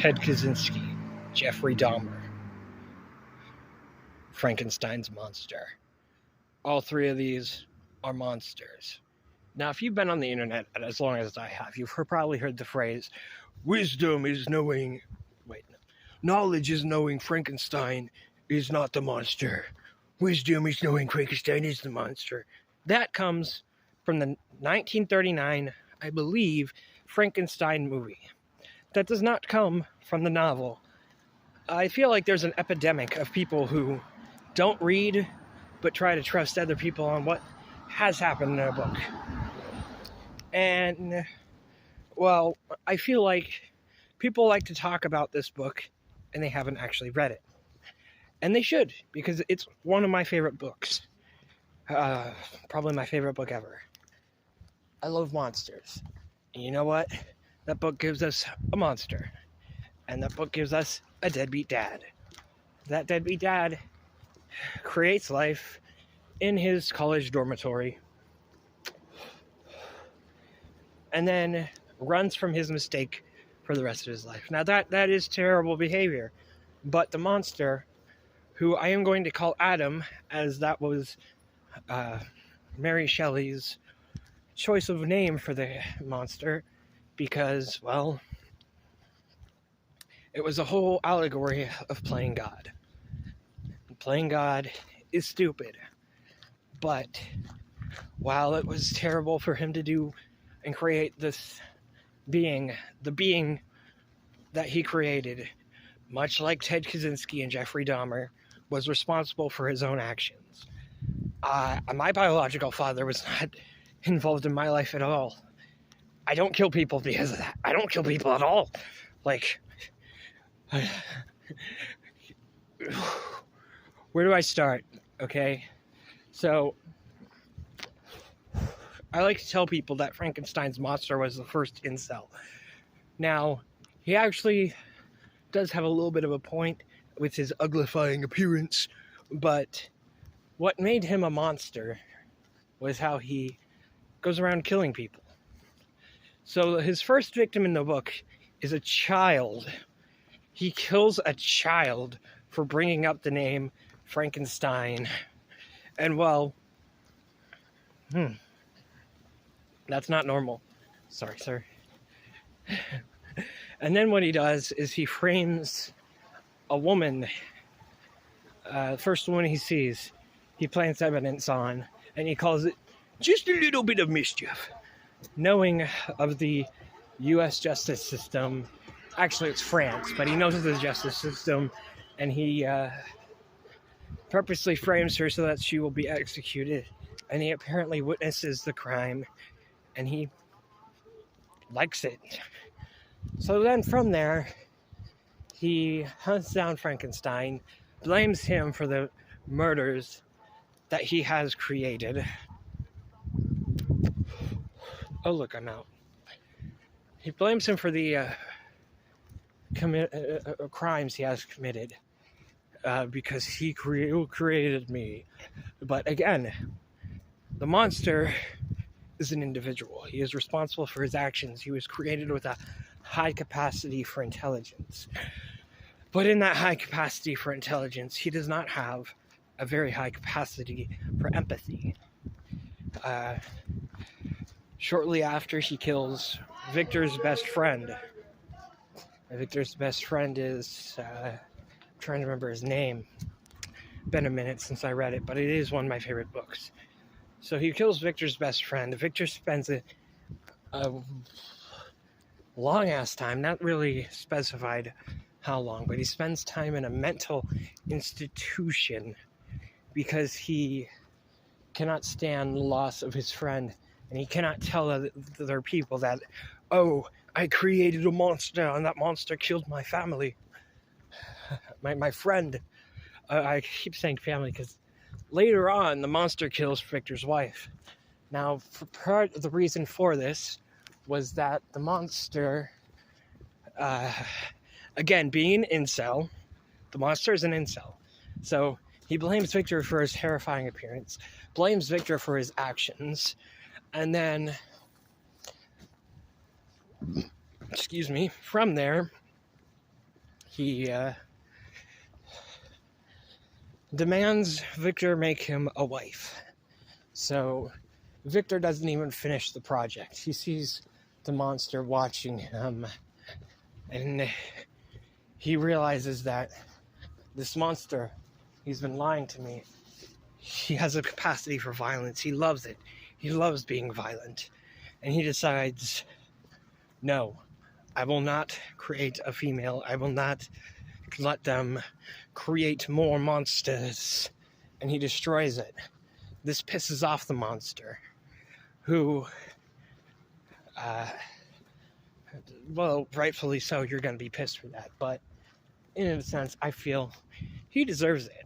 Ted Kaczynski, Jeffrey Dahmer, Frankenstein's monster. All three of these are monsters. Now, if you've been on the internet as long as I have, you've probably heard the phrase, wisdom is knowing, knowledge is knowing Frankenstein is not the monster. Wisdom is knowing Frankenstein is the monster. That comes from the 1939, I believe, Frankenstein movie. That does not come from the novel. I feel like there's an epidemic of people who don't read but try to trust other people on what has happened in a book. And, well, I feel like people like to talk about this book and they haven't actually read it. And they should, because it's one of my favorite books. Probably my favorite book ever. I love monsters. And you know what? That book gives us a monster. And that book gives us a deadbeat dad. That deadbeat dad creates life in his college dormitory. And then runs from his mistake for the rest of his life. Now that is terrible behavior. But the monster, who I am going to call Adam, as that was Mary Shelley's choice of name for the monster, because, well, it was a whole allegory of playing God. Playing God is stupid. But while it was terrible for him to do and create this being, the being that he created, much like Ted Kaczynski and Jeffrey Dahmer, was responsible for his own actions. My biological father was not involved in my life at all. I don't kill people because of that. I don't kill people at all. Like, where do I start? Okay, so I like to tell people that Frankenstein's monster was the first incel. Now, he actually does have a little bit of a point with his uglifying appearance, but what made him a monster was how he goes around killing people. So his first victim in the book is a child. He kills a child for bringing up the name Frankenstein. And, well, that's not normal. Sorry, sir. And then what he does is he frames a woman, the first woman he sees, he plants evidence on, and he calls it just a little bit of mischief. Knowing of the U.S. justice system, actually it's France, but he knows of the justice system, and he purposely frames her so that she will be executed. And he apparently witnesses the crime, and he likes it. So then from there, he hunts down Frankenstein, blames him for the murders that he has created. Oh, look, I'm out. He blames him for the crimes he has committed because he created me. But again, the monster is an individual. He is responsible for his actions. He was created with a high capacity for intelligence. But in that high capacity for intelligence, he does not have a very high capacity for empathy. Shortly after, he kills Victor's best friend. Victor's best friend is, I'm trying to remember his name. Been a minute since I read it, but it is one of my favorite books. So he kills Victor's best friend. Victor spends a long-ass time, not really specified how long, but he spends time in a mental institution because he cannot stand the loss of his friend, and he cannot tell other people that, oh, I created a monster, and that monster killed my family. My friend. I keep saying family because later on, the monster kills Victor's wife. Now, for part of the reason for this was that the monster, again, being an incel, the monster is an incel. So he blames Victor for his terrifying appearance, blames Victor for his actions, and then, from there, He demands Victor make him a wife. So Victor doesn't even finish the project. He sees the monster watching him, and he realizes that this monster, he's been lying to me. He has a capacity for violence. He loves it. He loves being violent. And he decides, no, I will not create a female. I will not let them create more monsters. And he destroys it. This pisses off the monster, who, well, rightfully so, you're going to be pissed for that. But in a sense, I feel he deserves it.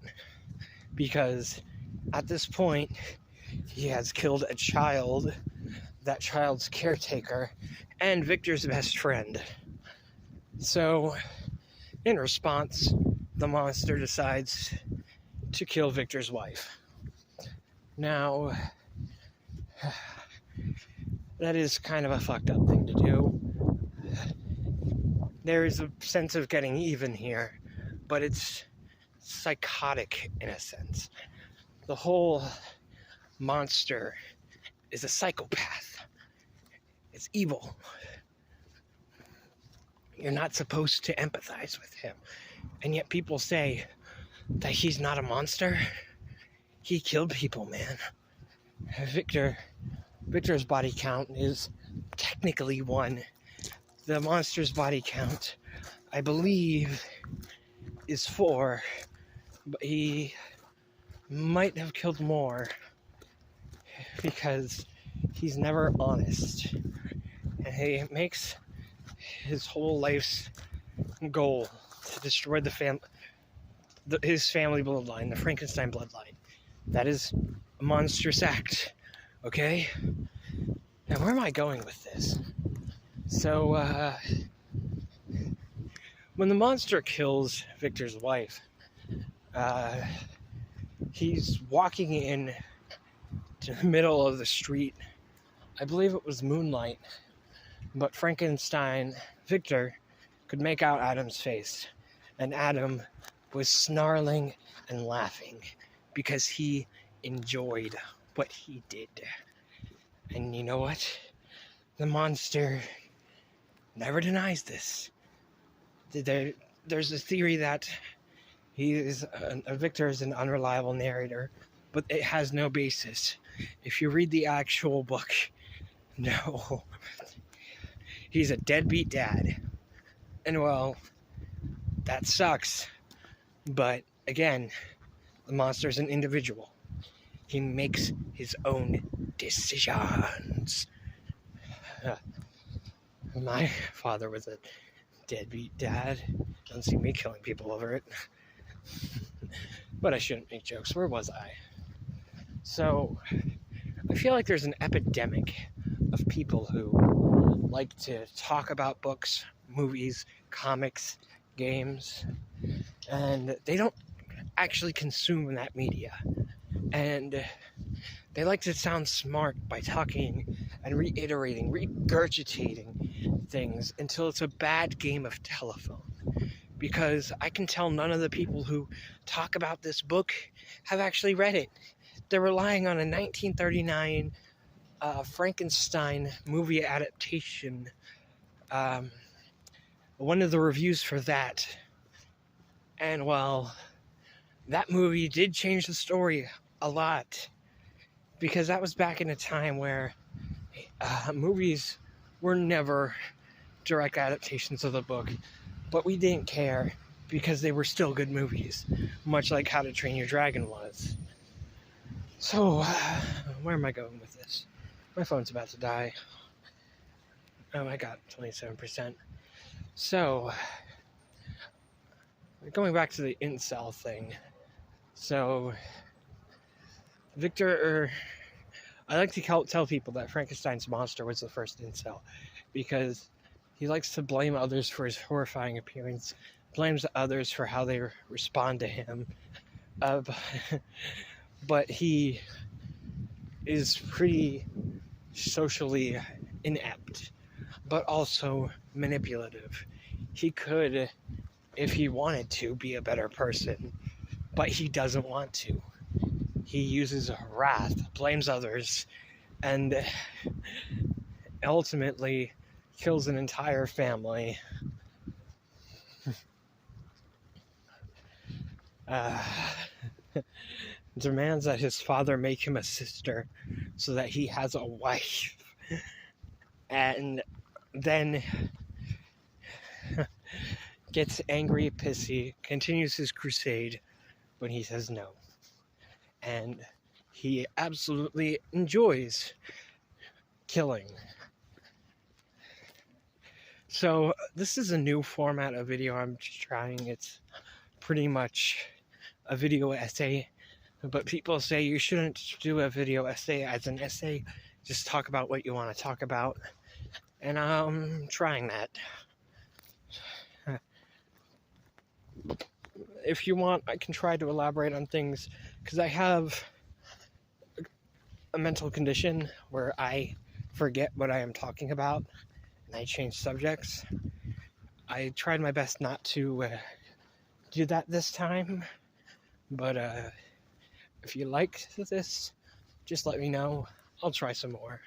Because at this point, he has killed a child, that child's caretaker, and Victor's best friend. So, in response, the monster decides to kill Victor's wife. Now, that is kind of a fucked up thing to do. There is a sense of getting even here, but it's psychotic in a sense. The whole monster is a psychopath. It's evil. You're not supposed to empathize with him. And yet people say that he's not a monster. He killed people, man. Victor's body count is technically 1. The monster's body count, I believe, is 4. But he might have killed more because he's never honest. And he makes his whole life's goal to destroy his family bloodline, the Frankenstein bloodline. That is a monstrous act, okay? Now, where am I going with this? So, when the monster kills Victor's wife, he's walking in to the middle of the street. I believe it was moonlight, but Victor, could make out Adam's face, and Adam was snarling and laughing because he enjoyed what he did. And you know what? The monster never denies this. There's a theory that Victor is an unreliable narrator, but it has no basis. If you read the actual book, no. He's a deadbeat dad. And well, that sucks. But again, the monster's an individual. He makes his own decisions. My father was a deadbeat dad. Don't see me killing people over it. But I shouldn't make jokes. Where was I? So, I feel like there's an epidemic of people who like to talk about books, movies, comics, games, and they don't actually consume that media. And they like to sound smart by talking and reiterating, regurgitating things until it's a bad game of telephone. Because I can tell none of the people who talk about this book have actually read it. They're relying on a 1939 Frankenstein movie adaptation. One of the reviews for that. And well, that movie did change the story a lot. Because that was back in a time where movies were never direct adaptations of the book. But we didn't care because they were still good movies. Much like How to Train Your Dragon was. So, where am I going with this? My phone's about to die. Oh, I got 27%. So, going back to the incel thing. So, I like to tell people that Frankenstein's monster was the first incel. Because he likes to blame others for his horrifying appearance. Blames others for how they respond to him. But he is pretty socially inept, but also manipulative. He could if he wanted to be a better person, but he doesn't want to. He uses wrath, blames others, and ultimately kills an entire family. Demands that his father make him a sister so that he has a wife. And then gets angry, pissy, continues his crusade, but he says no. And he absolutely enjoys killing. So this is a new format of video I'm trying. It's pretty much a video essay, but people say you shouldn't do a video essay as an essay. Just talk about what you want to talk about. And I'm trying that. If you want, I can try to elaborate on things, because I have a mental condition where I forget what I am talking about and I change subjects. I tried my best not to do that this time, but if you like this, just let me know. I'll try some more.